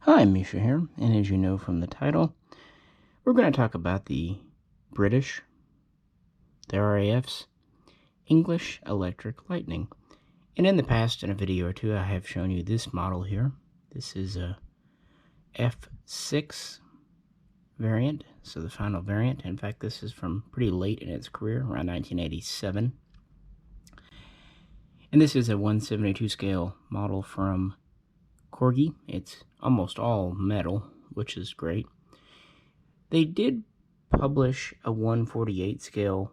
Hi, Misha here, and as you know from the title, we're going to talk about the British, the RAF's, English Electric Lightning. And in the past, in a video or two, I have shown you this model here. This is a F.6 variant, so the final variant. In fact, this is from pretty late in its career, around 1987. And this is a 1/72 scale model from Corgi. It's almost all metal, which is great. They did publish a 1/48 scale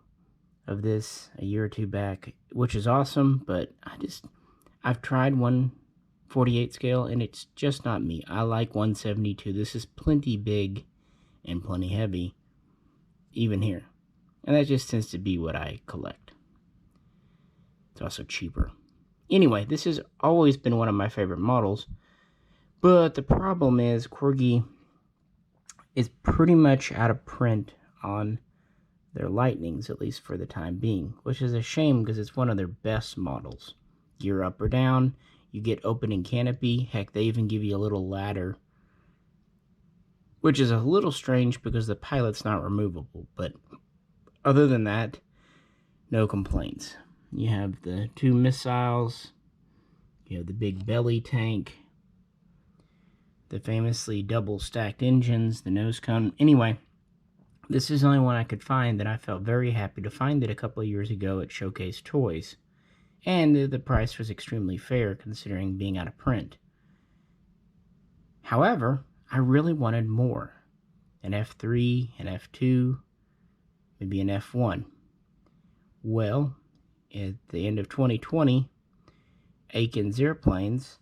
of this a year or two back, which is awesome, but I've tried 1/48 scale and it's just not me. I like 1/72. This is plenty big and plenty heavy, even here. And that just tends to be what I collect. It's also cheaper. Anyway, this has always been one of my favorite models, but the problem is Corgi is pretty much out of print on their Lightnings, at least for the time being, which is a shame because it's one of their best models. Gear up or down, you get opening canopy, heck, they even give you a little ladder, which is a little strange because the pilot's not removable, but other than that, no complaints. You have the two missiles, you have the big belly tank, the famously double stacked engines, the nose cone. Anyway, this is the only one I could find that I felt very happy to find it a couple of years ago at Showcase Toys. And the price was extremely fair considering being out of print. However, I really wanted more. An F3, an F2, maybe an F1. Well, at the end of 2020, Aikens Airplanes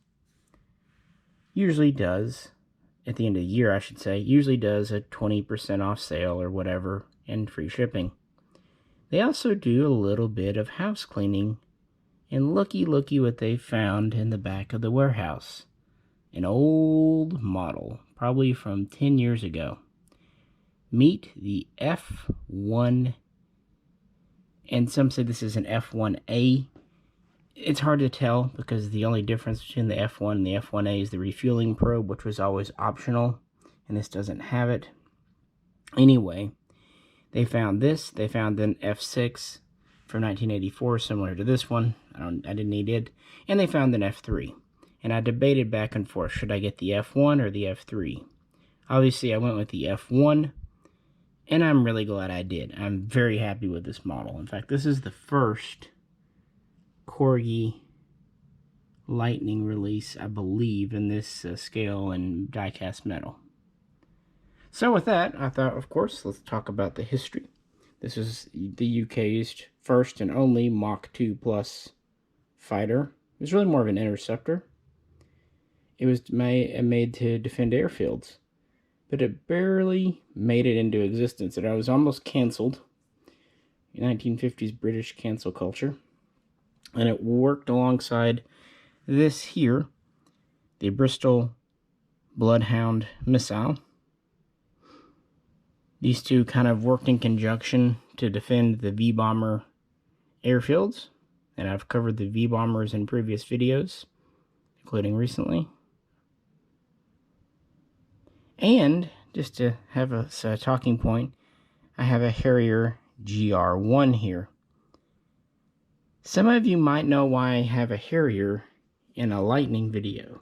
usually does, at the end of the year I should say, usually does a 20% off sale or whatever and free shipping. They also do a little bit of house cleaning, and looky what they found in the back of the warehouse. An old model, probably from 10 years ago. Meet the F.1, and some say this is an F.1A. It's hard to tell because the only difference between the F.1 and the F.1A is the refueling probe, which was always optional, and this doesn't have it. Anyway, they found this. They found an F.6 from 1984, similar to this one. I didn't need it. And they found an F.3. And I debated back and forth, should I get the F.1 or the F.3? Obviously, I went with the F.1, and I'm really glad I did. I'm very happy with this model. In fact, this is the first Corgi Lightning release, I believe, in this scale and die-cast metal. So with that, I thought, of course, let's talk about the history. This is the UK's first and only Mach 2 Plus fighter. It was really more of an interceptor. It was made to defend airfields, but it barely made it into existence. It was almost canceled in 1950s British cancel culture. And it worked alongside this here, the Bristol Bloodhound missile. These two kind of worked in conjunction to defend the V-bomber airfields, and I've covered the V-bombers in previous videos, including recently. And, just to have a talking point, I have a Harrier GR1 here. Some of you might know why I have a Harrier in a Lightning video.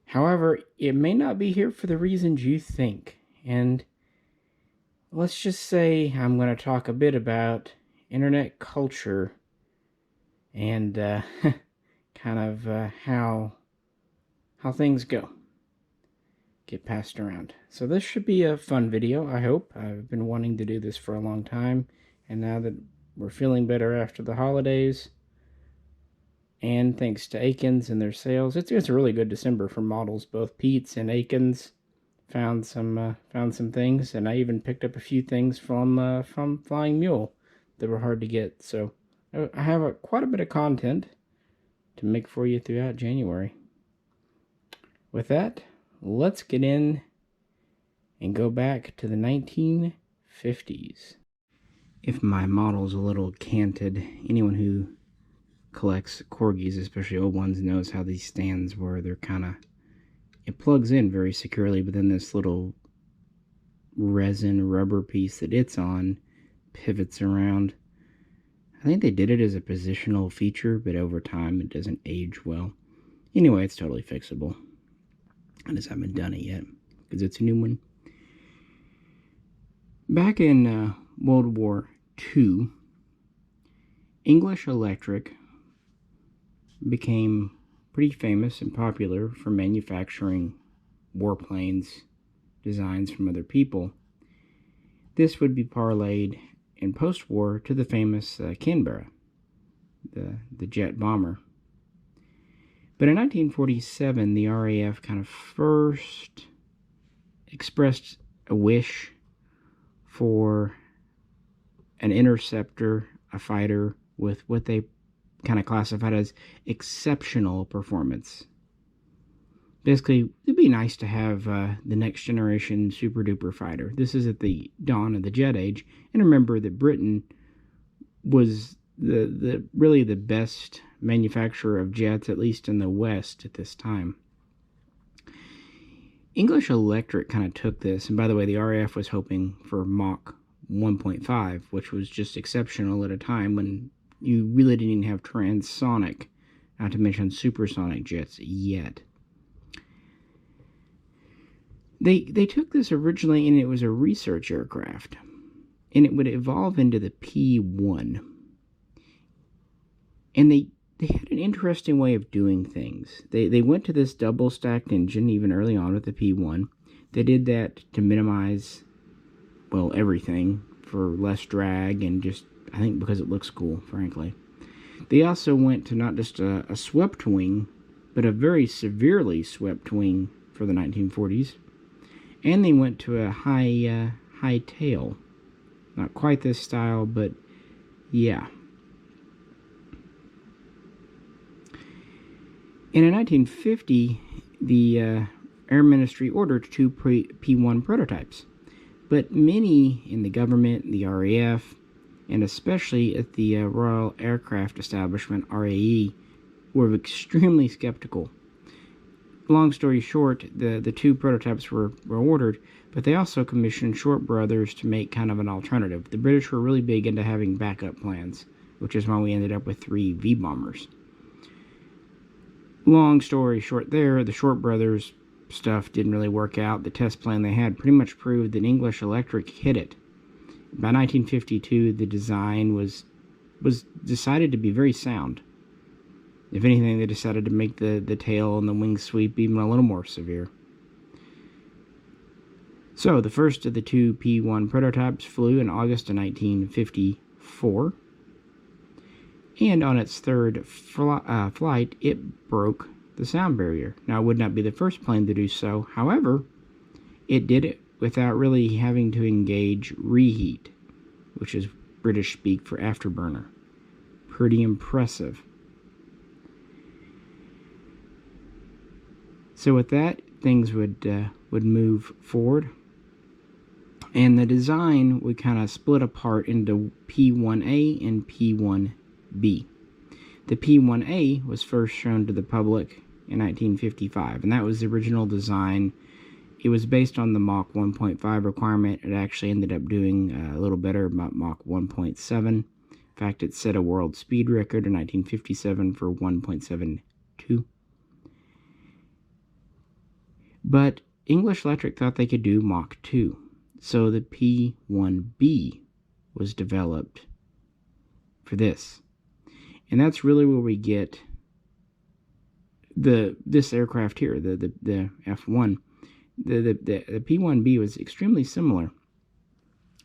However, it may not be here for the reasons you think. And let's just say I'm going to talk a bit about internet culture and kind of how things get passed around. So this should be a fun video, I hope. I've been wanting to do this for a long time, and now that we're feeling better after the holidays, and thanks to Aikens and their sales, it's a really good December for models. Both Pete's and Aikens found some things, and I even picked up a few things from Flying Mule that were hard to get. So I have quite a bit of content to make for you throughout January. With that, let's get in and go back to the 1950s. If my model's a little canted, anyone who collects Corgis, especially old ones, knows how these stands were. They're kind of It plugs in very securely, but then this little resin rubber piece that it's on pivots around. I think they did it as a positional feature, but over time it doesn't age well. Anyway, it's totally fixable. I just haven't done it yet because it's a new one. Back in World War II, English Electric became pretty famous and popular for manufacturing warplanes designs from other people. This would be parlayed in post-war to the famous Canberra, the jet bomber. But in 1947, the RAF kind of first expressed a wish for an interceptor, a fighter with what they kind of classified as exceptional performance. Basically, it'd be nice to have the next generation super duper fighter. This is at the dawn of the jet age, and remember that Britain was the really the best manufacturer of jets, at least in the West at this time. English Electric kind of took this, and by the way, the RAF was hoping for Mach 1.5, which was just exceptional at a time when you really didn't even have transonic, not to mention supersonic jets yet. They took this originally, and it was a research aircraft, and it would evolve into the P.1. And they had an interesting way of doing things. They went to this double-stacked engine even early on with the P.1. They did that to minimize, well, everything, for less drag, and just, I think, because it looks cool, frankly. They also went to not just a swept wing, but a very severely swept wing for the 1940s. And they went to a high tail. Not quite this style, but yeah. And in 1950, the Air Ministry ordered 2 P-1 prototypes. But many in the government, the RAF, and especially at the Royal Aircraft Establishment, RAE, were extremely skeptical. Long story short, the 2 prototypes were ordered, but they also commissioned Short Brothers to make kind of an alternative. The British were really big into having backup plans, which is why we ended up with 3 V-bombers. Long story short there, the Short Brothers stuff didn't really work out. The test plan they had pretty much proved that English Electric hit it. By 1952, the design was decided to be very sound. If anything, they decided to make the tail and the wing sweep even a little more severe. So, the first of the 2 P-1 prototypes flew in August of 1954. And on its third flight, it broke the sound barrier. Now, it would not be the first plane to do so. However, it did it without really having to engage reheat, which is British speak for afterburner. Pretty impressive. So with that, things would move forward. And the design would kind of split apart into P-1A and P-1B. The P-1A was first shown to the public in 1955, and that was the original design. It was based on the Mach 1.5 requirement. It actually ended up doing a little better, about Mach 1.7. In fact, it set a world speed record in 1957 for 1.72. But English Electric thought they could do Mach 2. So the P-1B was developed for this. And that's really where we get this aircraft here, the F.1. The P-1B was extremely similar.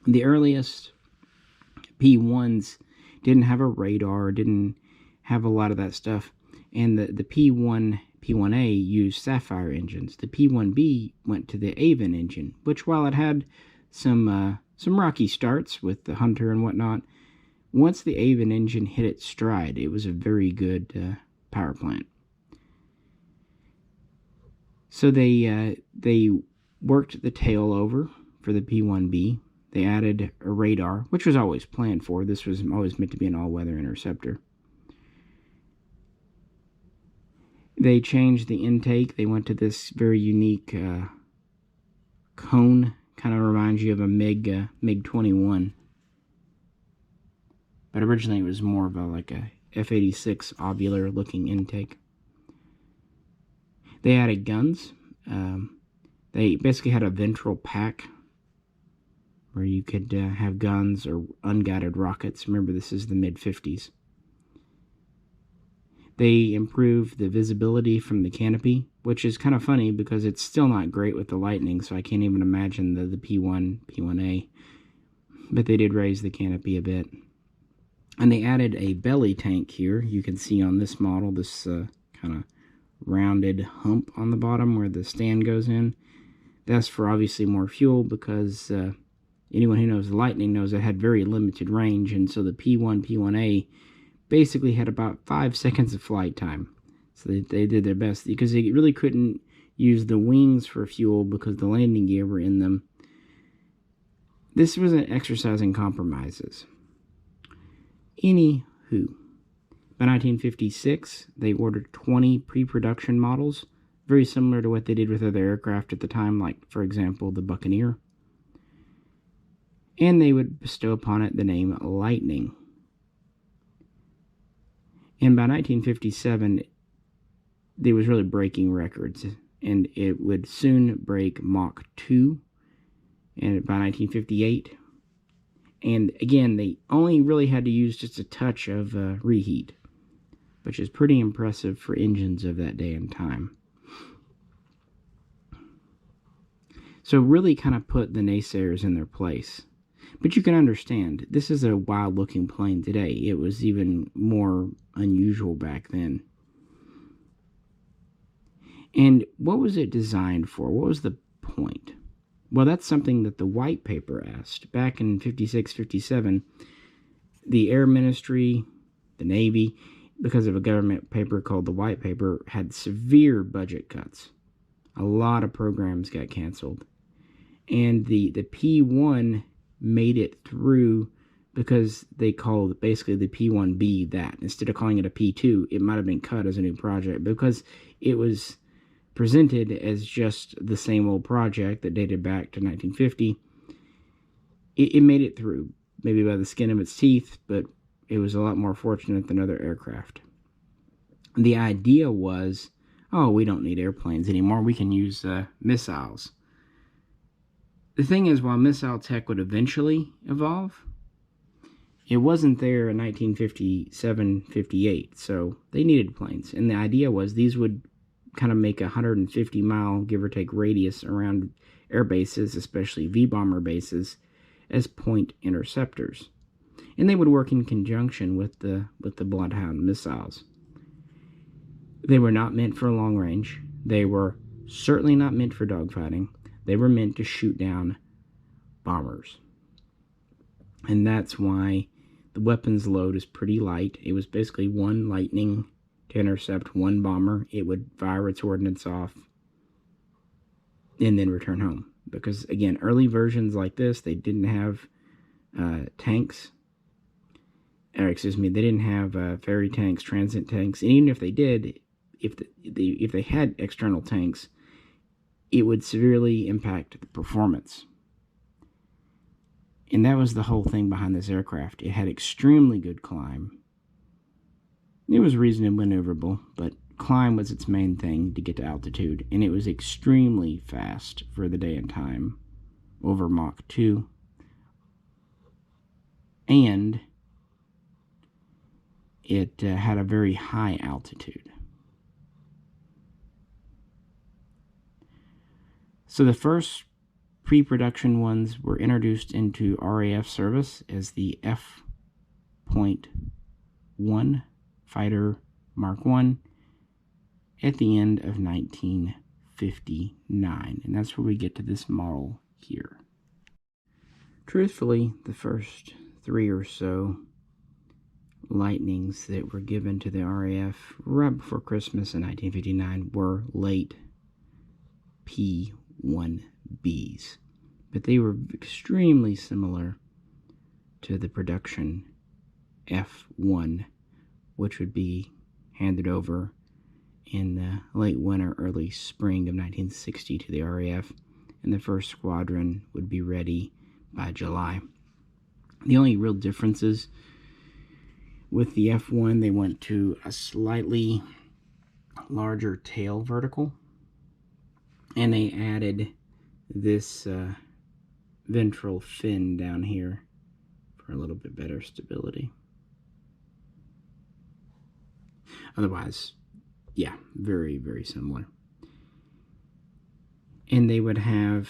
The earliest P-1s didn't have a radar, didn't have a lot of that stuff. And the P-1A used Sapphire engines. The P-1B went to the Avon engine, which while it had some rocky starts with the Hunter and whatnot, once the Avon engine hit its stride, it was a very good power plant. So they worked the tail over for the P-1B. They added a radar, which was always planned for. This was always meant to be an all-weather interceptor. They changed the intake. They went to this very unique cone. Kind of reminds you of a MiG-21. But originally it was more of like a F.86 ovular looking intake. They added guns. They basically had a ventral pack where you could have guns or unguided rockets. Remember, this is the mid-50s. They improved the visibility from the canopy, which is kind of funny because it's still not great with the Lightning, so I can't even imagine the P1, P1A. But they did raise the canopy a bit. And they added a belly tank here. You can see on this model, this kind of rounded hump on the bottom where the stand goes in. That's for obviously more fuel because anyone who knows the Lightning knows it had very limited range, and so the P1, P1A basically had about 5 seconds of flight time. So they did their best because they really couldn't use the wings for fuel because the landing gear were in them. This was an exercise in compromises. Anywho, by 1956, they ordered 20 pre-production models, very similar to what they did with other aircraft at the time, like, for example, the Buccaneer. And they would bestow upon it the name Lightning. And by 1957, they was really breaking records, and it would soon break Mach 2, and by 1958. And again, they only really had to use just a touch of reheat, which is pretty impressive for engines of that day and time. So really kind of put the naysayers in their place. But you can understand, this is a wild-looking plane today. It was even more unusual back then. And what was it designed for? What was the point? Well, that's something that the white paper asked. Back in 56, 57, the Air Ministry, the Navy, because of a government paper called the white paper, had severe budget cuts. A lot of programs got canceled. And the P1 made it through because they called basically the P1B that. Instead of calling it a P2, it might have been cut as a new project because it was presented as just the same old project that dated back to 1950. It made it through, maybe by the skin of its teeth, but it was a lot more fortunate than other aircraft. The idea was, oh, we don't need airplanes anymore. We can use missiles. The thing is, while missile tech would eventually evolve, it wasn't there in 1957, 58, so they needed planes. And the idea was these would kind of make a 150-mile, give or take, radius around air bases, especially V-bomber bases, as point interceptors. And they would work in conjunction with the Bloodhound missiles. They were not meant for long range. They were certainly not meant for dogfighting. They were meant to shoot down bombers. And that's why the weapons load is pretty light. It was basically one Lightning to intercept one bomber. It would fire its ordnance off and then return home. Because, again, early versions like this, they didn't have tanks. Or, excuse me, they didn't have ferry tanks, transit tanks. And even if they did, if they had external tanks, it would severely impact the performance. And that was the whole thing behind this aircraft. It had extremely good climb. It was reasonably maneuverable, but climb was its main thing to get to altitude, and it was extremely fast for the day and time, over Mach 2. And it had a very high altitude. So the first pre-production ones were introduced into RAF service as the F.1 Fighter Mark I at the end of 1959. And that's where we get to this model here. Truthfully, the first 3 or so Lightnings that were given to the RAF right before Christmas in 1959 were late P1Bs. But they were extremely similar to the production F.1, which would be handed over in late winter, early spring of 1960 to the RAF, and the first squadron would be ready by July. The only real differences with the F.1, they went to a slightly larger tail vertical, and they added this ventral fin down here for a little bit better stability. Otherwise, yeah, very, very similar. And they would have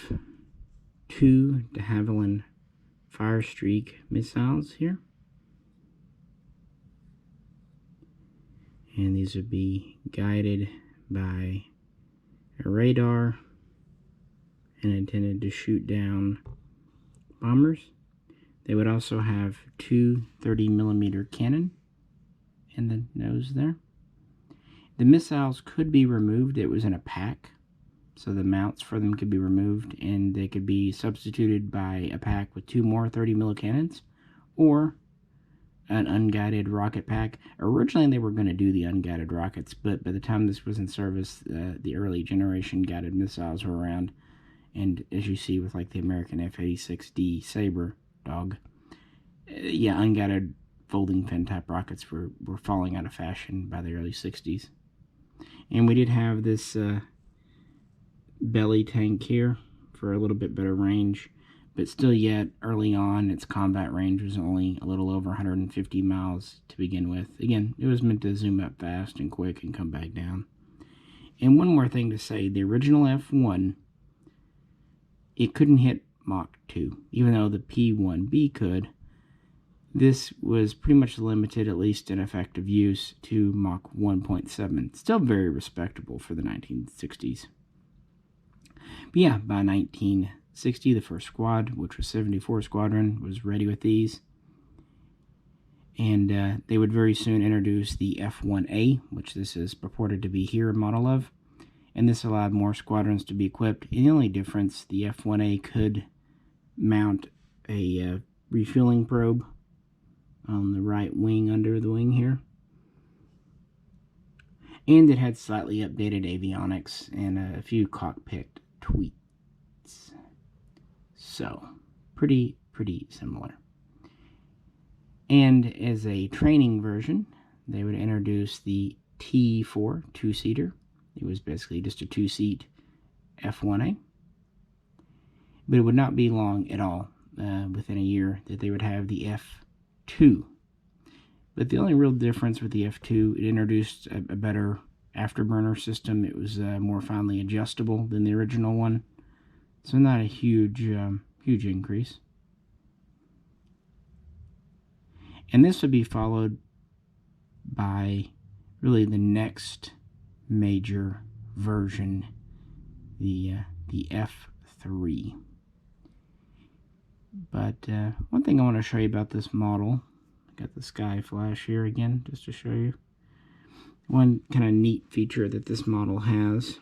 2 de Havilland Firestreak missiles here. And these would be guided by a radar and intended to shoot down bombers. They would also have 2 30mm cannon in the nose there. The missiles could be removed. It was in a pack, so the mounts for them could be removed, and they could be substituted by a pack with 2 more 30mm cannons, or an unguided rocket pack. Originally, they were going to do the unguided rockets, but by the time this was in service, the early generation guided missiles were around, and as you see with like the American F.86D Sabre dog, yeah, unguided folding fin type rockets were falling out of fashion by the early 60s. And we did have this belly tank here for a little bit better range, but still yet early on its combat range was only a little over 150 miles to begin with. Again, it was meant to zoom up fast and quick and come back down. And one more thing to say, the original F.1, it couldn't hit Mach 2, even though the P-1B could. This was pretty much limited, at least in effective use, to Mach 1.7. Still very respectable for the 1960s. But yeah, by 1960, the first squad, which was 74 Squadron, was ready with these. And they would very soon introduce the F-1A, which this is purported to be here a model of. And this allowed more squadrons to be equipped. And the only difference, the F-1A could mount a refueling probe on the right wing, under the wing here. And it had slightly updated avionics and a few cockpit tweaks. So, pretty similar. And as a training version, they would introduce the T4 2-seater. It was basically just a 2-seat F-1A. But it would not be long at all, within a year, that they would have the F2. But the only real difference with the F2, it introduced a better afterburner system. It was more finely adjustable than the original one. So not a huge increase. And this would be followed by really the next major version, the F3. But one thing I want to show you about this model, I got the sky flash here again just to show you. One kind of neat feature that this model has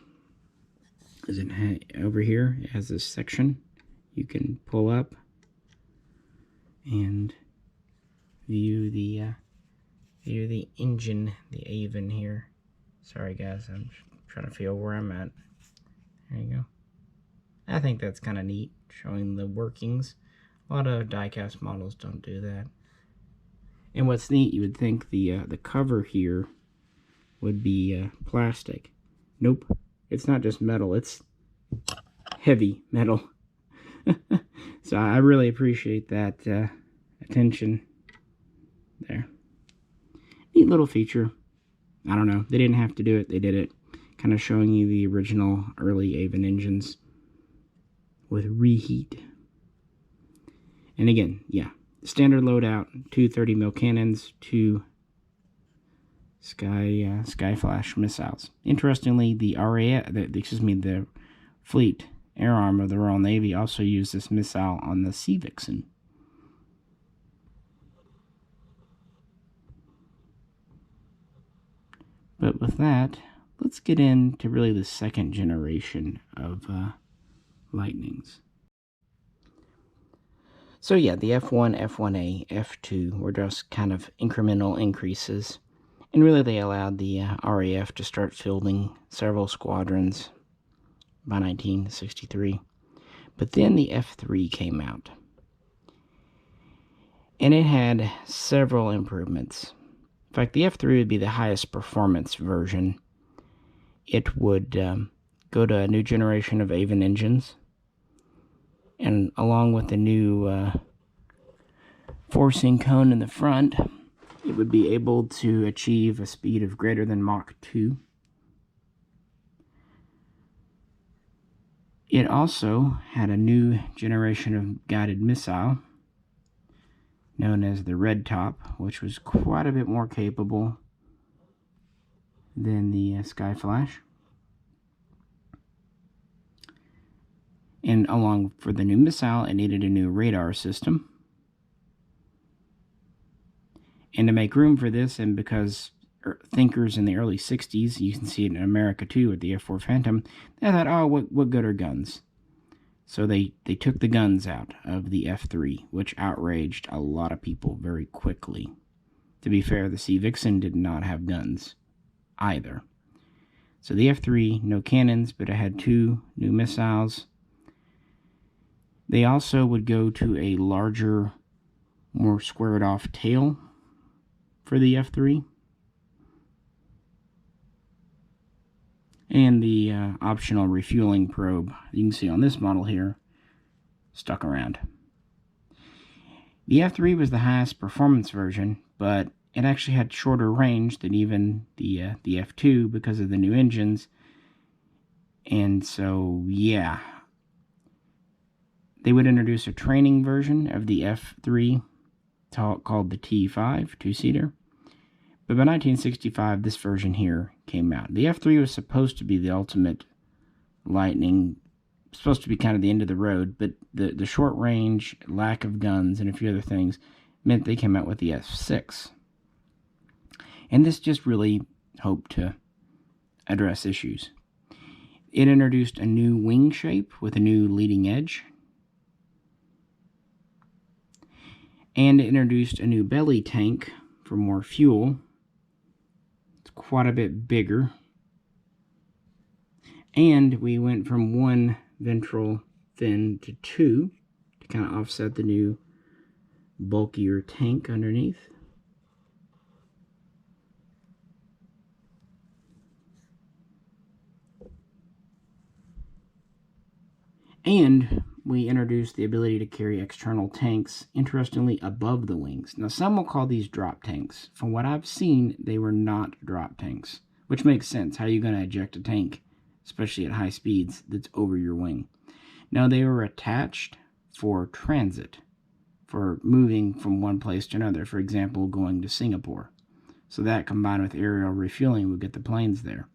is over here it has this section you can pull up and view the engine, the Avon here. Sorry guys, I'm trying to feel where I'm at. There you go. I think that's kind of neat, showing the workings. A lot of die-cast models don't do that. And what's neat, you would think the cover here would be plastic. Nope, it's not just metal, it's heavy metal. So I really appreciate that attention there. Neat little feature. I don't know, they didn't have to do it, they did it. Kind of showing you the original early Avon engines with reheat. And again, yeah, standard loadout, 2 30mm cannons, 2 Sky Flash missiles. Interestingly, the Fleet Air Arm of the Royal Navy also used this missile on the Sea Vixen. But with that, let's get into really the second generation of Lightnings. So yeah, the F1, F1A, F2 were just kind of incremental increases. And really they allowed the RAF to start fielding several squadrons by 1963. But then the F.3 came out. And it had several improvements. In fact, the F.3 would be the highest performance version. It would go to a new generation of Avon engines. And along with the new forcing cone in the front, it would be able to achieve a speed of greater than Mach 2. It also had a new generation of guided missile, known as the Red Top, which was quite a bit more capable than the Sky Flash. And along for the new missile, it needed a new radar system. And to make room for this, and because thinkers in the early 60s, you can see it in America too with the F.4 Phantom, they thought, oh, what good are guns? So they took the guns out of the F.3, which outraged a lot of people very quickly. To be fair, the Sea Vixen did not have guns either. So the F.3, no cannons, but it had 2 new missiles. They also would go to a larger, more squared off tail for the F.3. And the optional refueling probe, you can see on this model here, stuck around. The F.3 was the highest performance version, but it actually had shorter range than even the F.2 because of the new engines. And so, yeah, they would introduce a training version of the F.3 called the T5, 2-seater. But by 1965, this version here came out. The F.3 was supposed to be the ultimate Lightning, supposed to be kind of the end of the road, but the short range, lack of guns, and a few other things meant they came out with the F.6. And this just really hoped to address issues. It introduced a new wing shape with a new leading edge. And it introduced a new belly tank for more fuel. Quite a bit bigger, and we went from 1 ventral fin to 2 to kind of offset the new bulkier tank underneath. And we introduced the ability to carry external tanks, interestingly, above the wings. Now, some will call these drop tanks. From what I've seen, they were not drop tanks, which makes sense. How are you going to eject a tank, especially at high speeds, that's over your wing? Now, they were attached for transit, for moving from one place to another, for example, going to Singapore. So that, combined with aerial refueling, would get the planes there.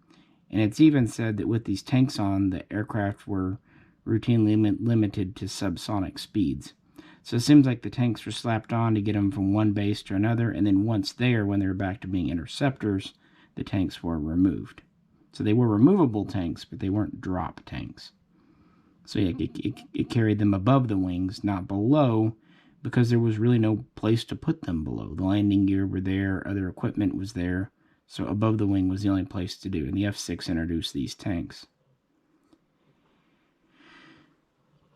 And it's even said that with these tanks on, the aircraft were routinely limited to subsonic speeds. So it seems like the tanks were slapped on to get them from one base to another, and then once there, when they were back to being interceptors, the tanks were removed. So they were removable tanks, but they weren't drop tanks. So yeah, it carried them above the wings, not below, because there was really no place to put them below. The landing gear were there, other equipment was there, so above the wing was the only place to do, and the F.6 introduced these tanks.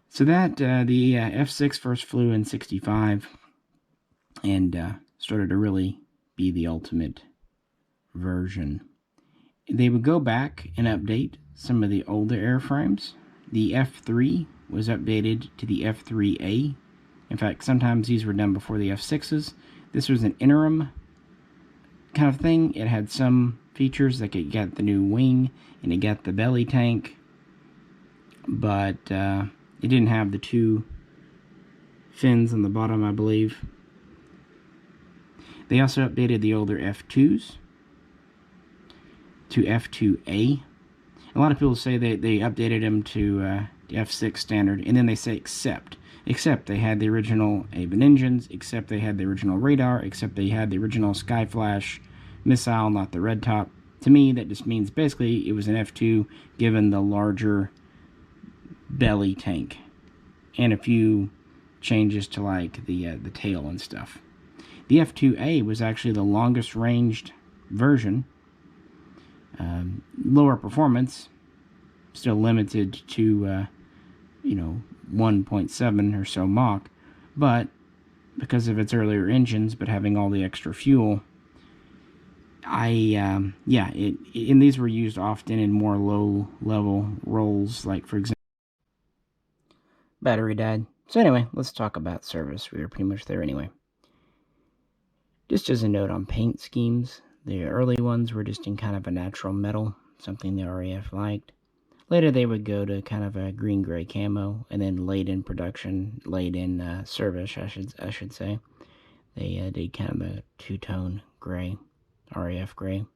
So that, the F.6 first flew in 65 and started to really be the ultimate version. They would go back and update some of the older airframes. The F.3 was updated to the F.3A. In fact, sometimes these were done before the F.6s. This was an interim kind of thing. It had some features, like it got the new wing and it got the belly tank, but it didn't have the 2 fins on the bottom, I believe. They also updated the older F2s to F2A. A lot of people say they updated them to the F.6 standard, and then they say except they had the original Avon engines, except they had the original radar, except they had the original Sky Flash missile, not the Red Top. To me, that just means basically it was an F2 given the larger belly tank and a few changes to like the tail and stuff. The F2A was actually the longest ranged version. Lower performance, still limited to 1.7 or so Mach, but because of its earlier engines, but having all the extra fuel, and these were used often in more low-level roles, like, for example, battery died. So anyway, let's talk about service. We were pretty much there anyway. Just as a note on paint schemes, the early ones were just in kind of a natural metal, something the RAF liked. Later they would go to kind of a green-gray camo, and then late in production, late in service, I should say, they did kind of a two-tone gray, RAF gray.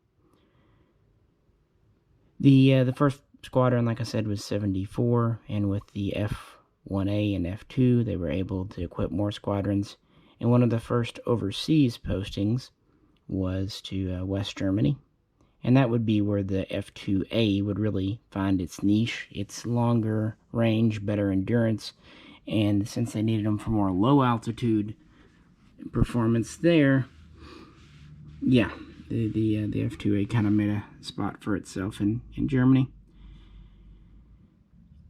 The first squadron, like I said, was 74, and with the F.1A and F.2, they were able to equip more squadrons. And one of the first overseas postings was to West Germany, and that would be where the F.2A would really find its niche. It's longer range, better endurance, and since they needed them for more low-altitude performance there, yeah, the F.2A kind of made a spot for itself in Germany.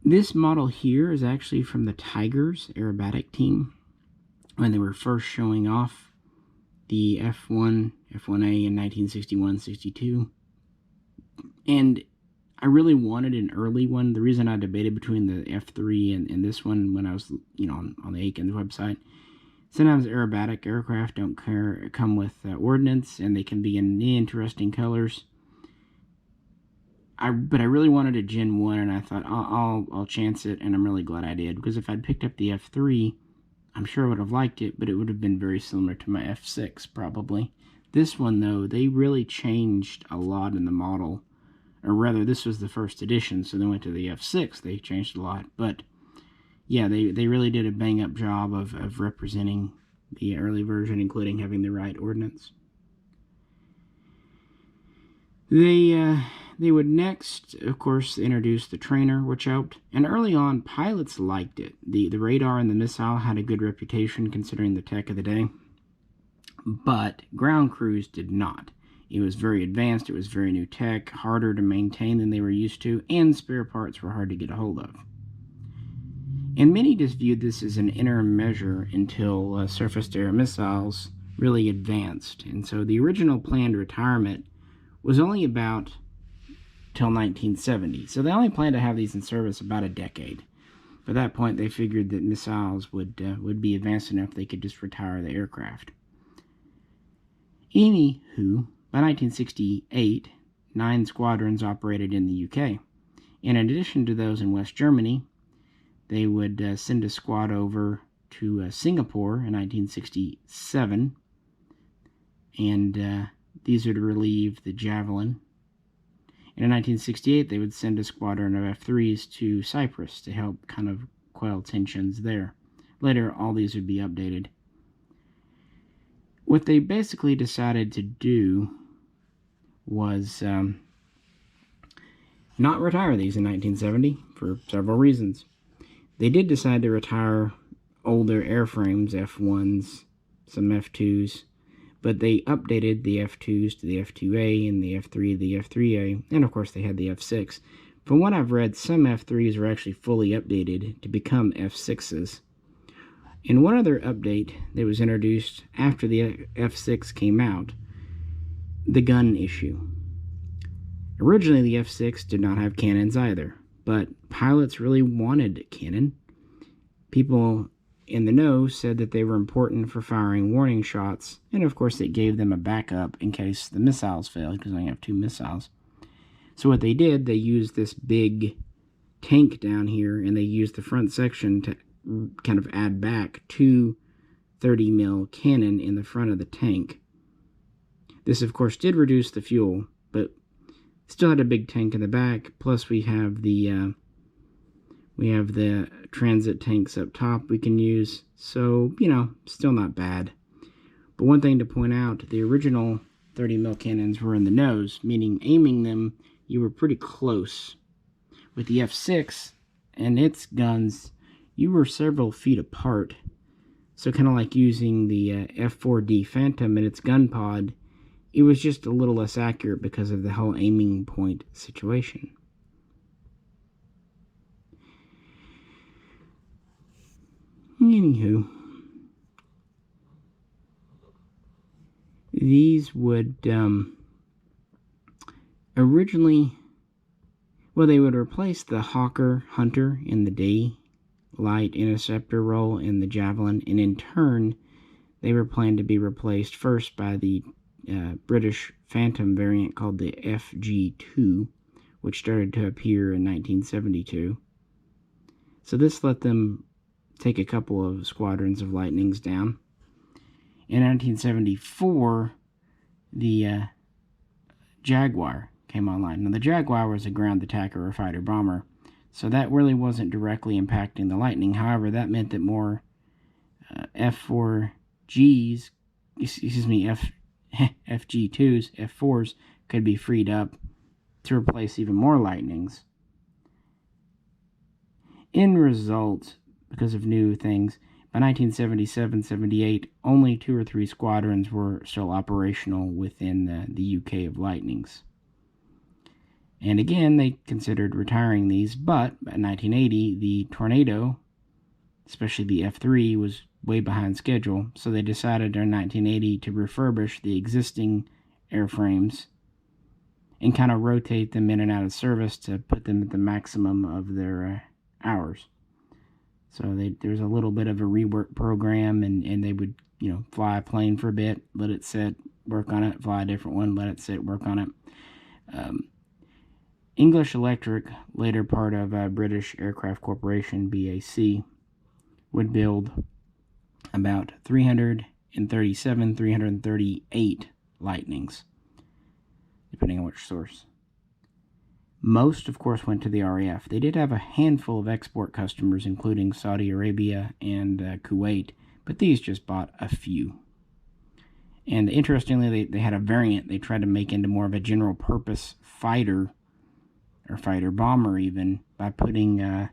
This model here is actually from the Tigers aerobatic team when they were first showing off the F.1, F.1A in 1961-62. And I really wanted an early one. The reason I debated between the F3 and this one when I was, on the Aikens website, sometimes aerobatic aircraft don't come with ordnance, and they can be in interesting colors. But I really wanted a Gen 1, and I thought, I'll chance it, and I'm really glad I did, because if I'd picked up the F3, I'm sure I would have liked it, but it would have been very similar to my F6, probably. This one, though, they really changed a lot in the model, or rather, this was the first edition, so they went to the F6, they changed a lot, but yeah, they really did a bang-up job of representing the early version, including having the right ordnance. They would next, of course, introduce the trainer, which helped. And early on, pilots liked it. The radar and the missile had a good reputation considering the tech of the day. But ground crews did not. It was very advanced, it was very new tech, harder to maintain than they were used to, and spare parts were hard to get a hold of. And many just viewed this as an interim measure until surface-to-air missiles really advanced. And so the original planned retirement was only about till 1970. So they only planned to have these in service about a decade. By that point, they figured that missiles would be advanced enough they could just retire the aircraft. Anywho, by 1968, 9 squadrons operated in the UK. In addition to those in West Germany, they would send a squad over to Singapore in 1967, and these would relieve the Javelin. And in 1968, they would send a squadron of F-3s to Cyprus to help kind of quell tensions there. Later, all these would be updated. What they basically decided to do was not retire these in 1970 for several reasons. They did decide to retire older airframes, F1s, some F2s, but they updated the F2s to the F2A and the F3 to the F3A, and of course they had the F6. From what I've read, some F3s were actually fully updated to become F6s. And one other update that was introduced after the F6 came out, the gun issue. Originally the F6 did not have cannons either, but pilots really wanted cannon. People in the know said that they were important for firing warning shots, and of course it gave them a backup in case the missiles failed, because they only have 2 missiles. So what they did, they used this big tank down here, and they used the front section to kind of add back 2 30mm cannon in the front of the tank. This of course did reduce the fuel, but still had a big tank in the back, plus we have the transit tanks up top we can use, so, still not bad. But one thing to point out, the original 30mm cannons were in the nose, meaning aiming them, you were pretty close. With the F6 and its guns, you were several feet apart. So kind of like using the F4D Phantom and its gun pod, it was just a little less accurate because of the whole aiming point situation. Anywho, these would originally, well, they would replace the Hawker Hunter in the daylight interceptor role in the Javelin, and in turn, they were planned to be replaced first by the British Phantom variant called the FG2, which started to appear in 1972. So this let them take a couple of squadrons of Lightnings down. In 1974, the Jaguar came online. Now, the Jaguar was a ground attacker or fighter bomber, so that really wasn't directly impacting the Lightning. However, that meant that more FGTs, F4s could be freed up to replace even more Lightnings. In result, because of new things, by 1977-78, only 2 or 3 squadrons were still operational within the UK of Lightnings. And again, they considered retiring these, but by 1980, the Tornado, especially the F3, was way behind schedule, so they decided in 1980 to refurbish the existing airframes and kind of rotate them in and out of service to put them at the maximum of their hours. So there's a little bit of a rework program, and they would, fly a plane for a bit, let it sit, work on it, fly a different one, let it sit, work on it. English Electric, later part of British Aircraft Corporation, BAC, would build about 337, 338 Lightnings, depending on which source. Most, of course, went to the RAF. They did have a handful of export customers, including Saudi Arabia and Kuwait, but these just bought a few. And interestingly, they had a variant they tried to make into more of a general-purpose fighter, or fighter-bomber even, by putting a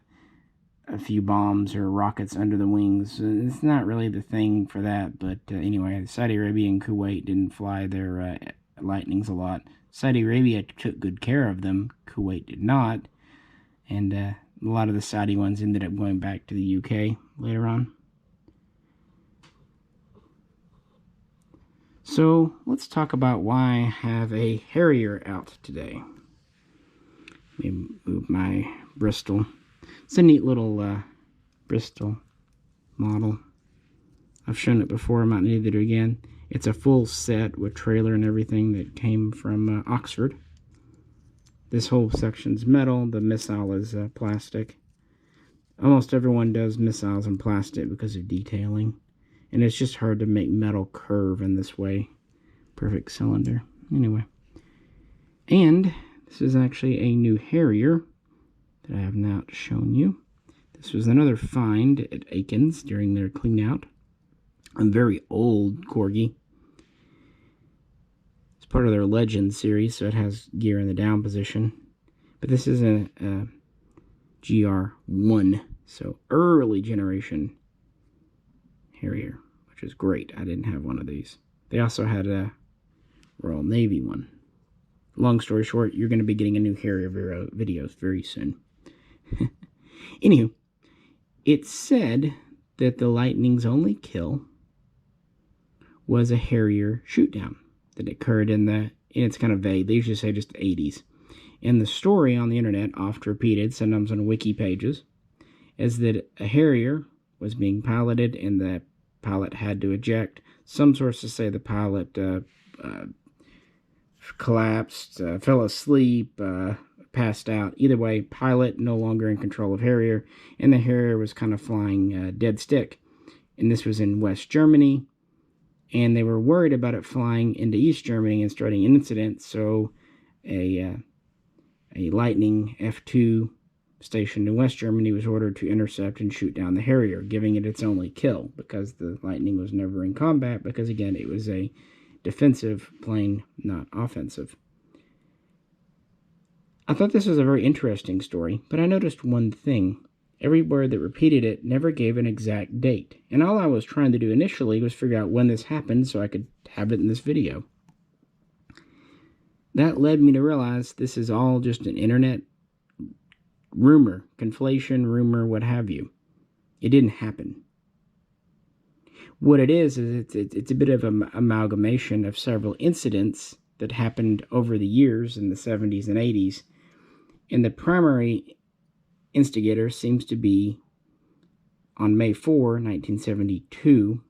few bombs or rockets under the wings. It's not really the thing for that, but anyway, Saudi Arabia and Kuwait didn't fly their Lightnings a lot. Saudi Arabia took good care of them, Kuwait did not, and a lot of the Saudi ones ended up going back to the UK later on. So let's talk about why I have a Harrier out today. Let me move my Bristol. It's a neat little Bristol model. I've shown it before, I might need it again. It's a full set with trailer and everything that came from Oxford. This whole section's metal. The missile is plastic. Almost everyone does missiles in plastic because of detailing. And it's just hard to make metal curve in this way. Perfect cylinder. Anyway. And this is actually a new Harrier that I have not shown you. This was another find at Aikens during their clean out. A very old Corgi. It's part of their Legend series, so it has gear in the down position. But this is a GR1, so early generation Harrier, which is great. I didn't have one of these. They also had a Royal Navy one. Long story short, you're going to be getting a new Harrier videos very soon. Anywho, it's said that the Lightning's only kill was a Harrier shoot-down that occurred in and it's kind of vague, they usually say just the 80s. And the story on the internet, oft repeated, sometimes on wiki pages, is that a Harrier was being piloted and the pilot had to eject. Some sources say the pilot collapsed, fell asleep, passed out. Either way, pilot no longer in control of Harrier, and the Harrier was kind of flying dead stick. And this was in West Germany, and they were worried about it flying into East Germany and starting an incident, so a Lightning F.2 stationed in West Germany was ordered to intercept and shoot down the Harrier, giving it its only kill, because the Lightning was never in combat, because again, it was a defensive plane, not offensive. I thought this was a very interesting story, but I noticed one thing. Every word that repeated it never gave an exact date, and all I was trying to do initially was figure out when this happened so I could have it in this video. that led me to realize this is all just an internet rumor, conflation, rumor, what have you. It didn't happen. What it is it's a bit of an amalgamation of several incidents that happened over the years in the 70s and 80s. And the primary instigator seems to be on May 4, 1972,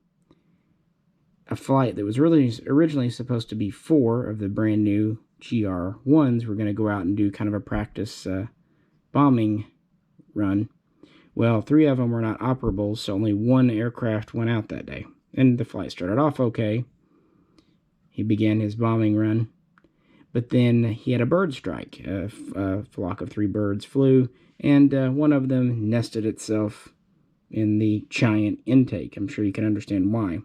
a flight that was really originally supposed to be 4 of the brand new GR-1s were going to go out and do kind of a practice bombing run. Well, 3 of them were not operable, so only 1 aircraft went out that day. And the flight started off okay. He began his bombing run. But then he had a bird strike. A flock of 3 birds flew, and one of them nested itself in the giant intake. I'm sure you can understand why.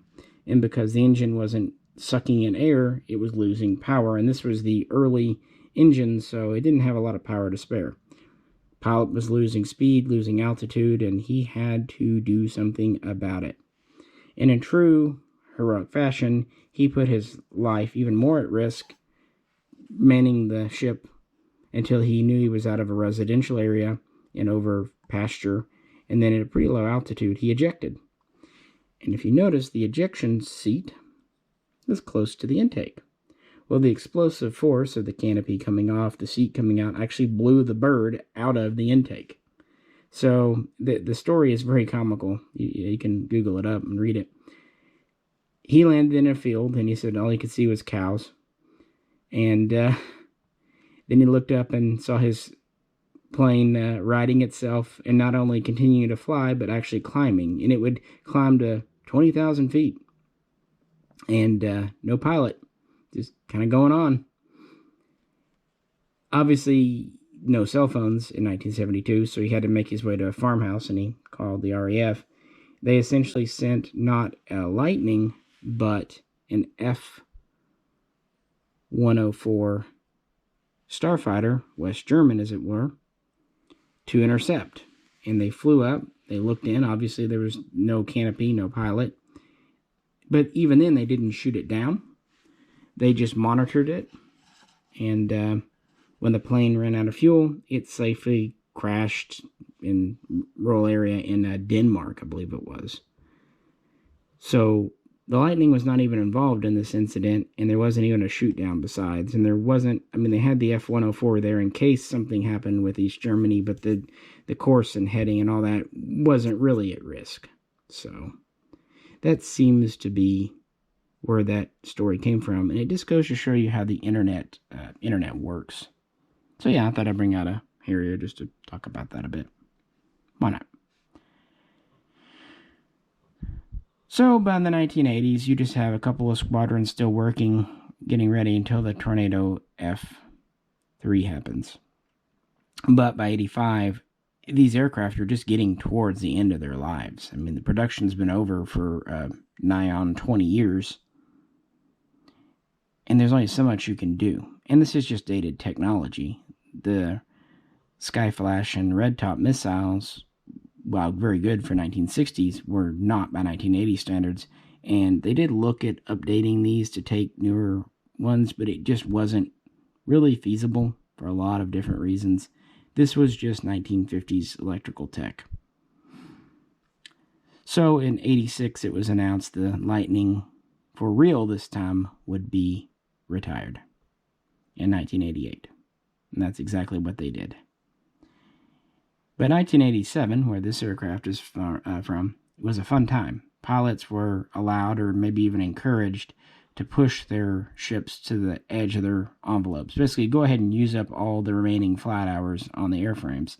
And because the engine wasn't sucking in air, it was losing power. And this was the early engine, so it didn't have a lot of power to spare. Pilot was losing speed, losing altitude, and he had to do something about it. And in true heroic fashion, he put his life even more at risk, manning the ship until he knew he was out of a residential area and over pasture, and then at a pretty low altitude, he ejected. And if you notice, the ejection seat was close to the intake. Well, the explosive force of the canopy coming off, the seat coming out, actually blew the bird out of the intake. So the story is very comical. You can Google it up and read it. He landed in a field, and he said all he could see was cows. And then he looked up and saw his plane riding itself, and not only continuing to fly, but actually climbing. And it would climb to 20,000 feet. And no pilot, just kind of going on. Obviously, no cell phones in 1972, so he had to make his way to a farmhouse, and he called the RAF. They essentially sent not a Lightning, but an F.104 starfighter, West German as it were, to intercept. And they flew up, they looked in, obviously there was no canopy, no pilot. But even then, they didn't shoot it down. They just monitored it, and when the plane ran out of fuel, it safely crashed in rural area in Denmark, I believe it was. So the Lightning was not even involved in this incident, and there wasn't even a shoot down besides. And there wasn't, I mean, they had the F-104 there in case something happened with East Germany, but the course and heading and all that wasn't really at risk. So that seems to be where that story came from, and it just goes to show you how the internet works. So yeah, I thought I'd bring out a Harrier just to talk about that a bit. Why not? So by the 1980s, you just have a couple of squadrons still working, getting ready until the Tornado F.3 happens. But by 85, these aircraft are just getting towards the end of their lives. I mean, the production's been over for nigh on 20 years. And there's only so much you can do. And this is just dated technology. The Skyflash and Red Top missiles, while very good for 1960s, were not by 1980 standards. And they did look at updating these to take newer ones, but it just wasn't really feasible for a lot of different reasons. This was just 1950s electrical tech. So in 86, it was announced the Lightning, for real this time, would be retired in 1988. And that's exactly what they did. But 1987, where this aircraft is from, was a fun time. Pilots were allowed, or maybe even encouraged, to push their ships to the edge of their envelopes. Basically, go ahead and use up all the remaining flight hours on the airframes.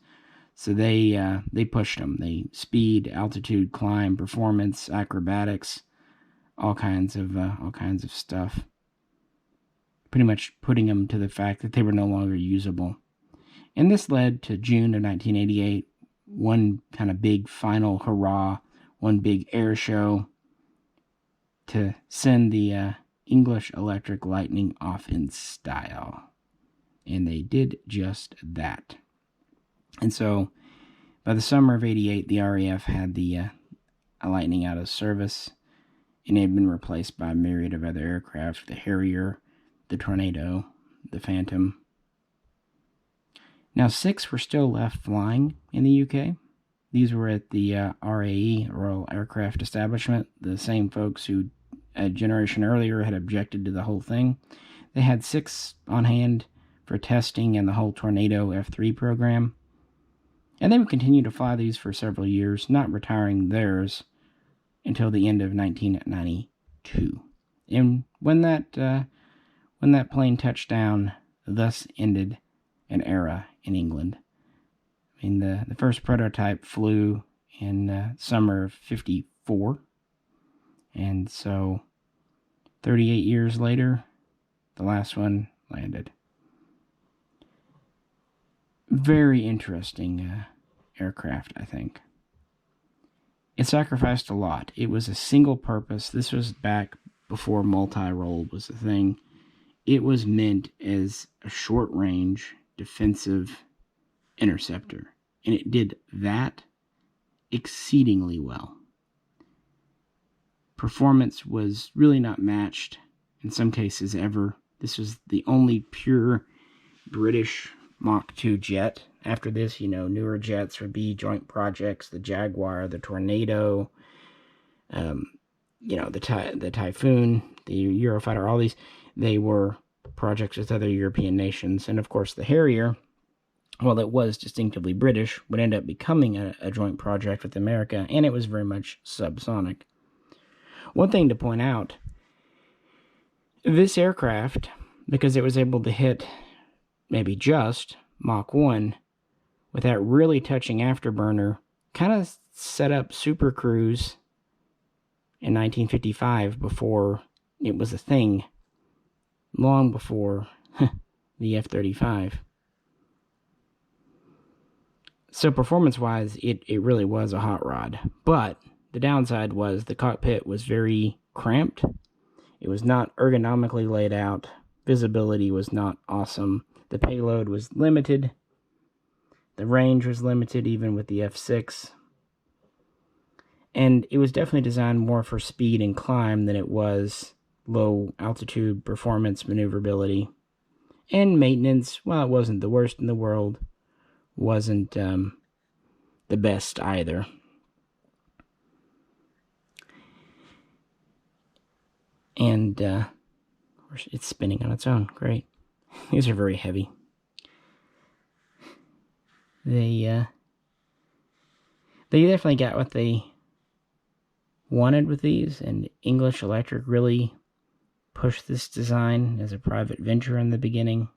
So they pushed them. They speed, altitude, climb, performance, acrobatics, all kinds of stuff. Pretty much putting them to the fact that they were no longer usable. And this led to June of 1988, one kind of big final hurrah, one big air show to send the English Electric Lightning off in style. And they did just that. And so, by the summer of 88, the RAF had the Lightning out of service, and it had been replaced by a myriad of other aircraft, the Harrier, the Tornado, the Phantom. Now 6 were still left flying in the UK. These were at the RAE, Royal Aircraft Establishment, the same folks who a generation earlier had objected to the whole thing. They had 6 on hand for testing and the whole Tornado F.3 program. And they would continue to fly these for several years, not retiring theirs until the end of 1992. And when that plane touched down, thus ended an era in England. I mean, the first prototype flew in summer of '54, and so 38 years later, the last one landed. Very interesting aircraft, I think. It sacrificed a lot. It was a single purpose. This was back before multi-role was a thing. It was meant as a short-range defensive interceptor, and it did that exceedingly well. Performance was really not matched in some cases ever. This was the only pure British Mach 2 jet. After this, newer jets would be joint projects, the Jaguar, the Tornado, the Typhoon, the Eurofighter, all these, they were projects with other European nations. And of course the Harrier, while it was distinctively British, would end up becoming a joint project with America, and it was very much subsonic. One thing to point out, this aircraft, because it was able to hit maybe just Mach 1 without really touching afterburner, kind of set up Super Cruise in 1955 before it was a thing, long before the F-35. So performance-wise, it really was a hot rod. But the downside was the cockpit was very cramped. It was not ergonomically laid out. Visibility was not awesome. The payload was limited. The range was limited even with the F.6. And it was definitely designed more for speed and climb than it was low altitude performance maneuverability. And maintenance, while it wasn't the worst in the world, wasn't the best either. And it's spinning on its own. Great. These are very heavy. They definitely got what they wanted with these, and English Electric really pushed this design as a private venture in the beginning.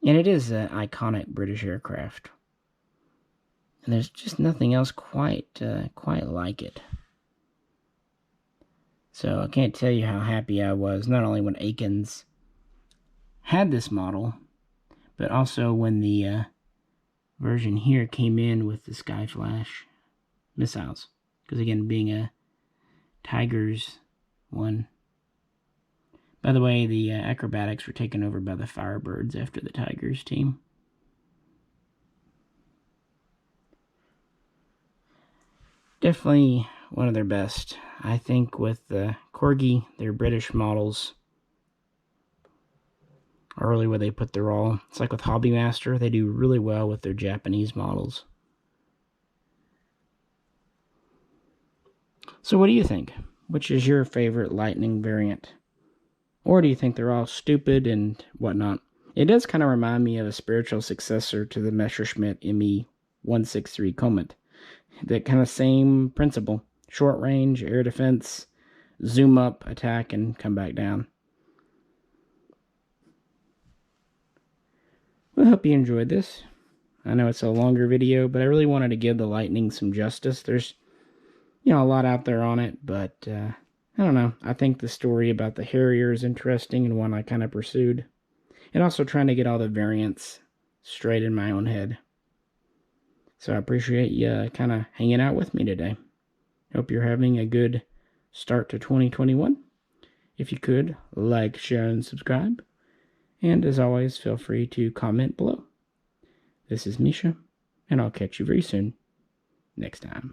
And it is an iconic British aircraft. And there's just nothing else quite like it. So I can't tell you how happy I was, not only when Akins had this model, but also when the version here came in with the Skyflash missiles. Because again, being a Tigers one. By the way, the acrobatics were taken over by the Firebirds after the Tigers team. Definitely one of their best. I think with the Corgi, their British models are really where they put their all. It's like with Hobbymaster, they do really well with their Japanese models. So what do you think? Which is your favorite Lightning variant? Or do you think they're all stupid and whatnot? It does kind of remind me of a spiritual successor to the Messerschmitt Me-163 Comet. That kind of same principle. Short range, air defense, zoom up, attack, and come back down. Well, I hope you enjoyed this. I know it's a longer video, but I really wanted to give the Lightning some justice. There's, a lot out there on it, but I don't know. I think the story about the Harrier is interesting and one I kind of pursued. And also trying to get all the variants straight in my own head. So I appreciate you kind of hanging out with me today. Hope you're having a good start to 2021. If you could, like, share, and subscribe. And as always, feel free to comment below. This is Misha, and I'll catch you very soon next time.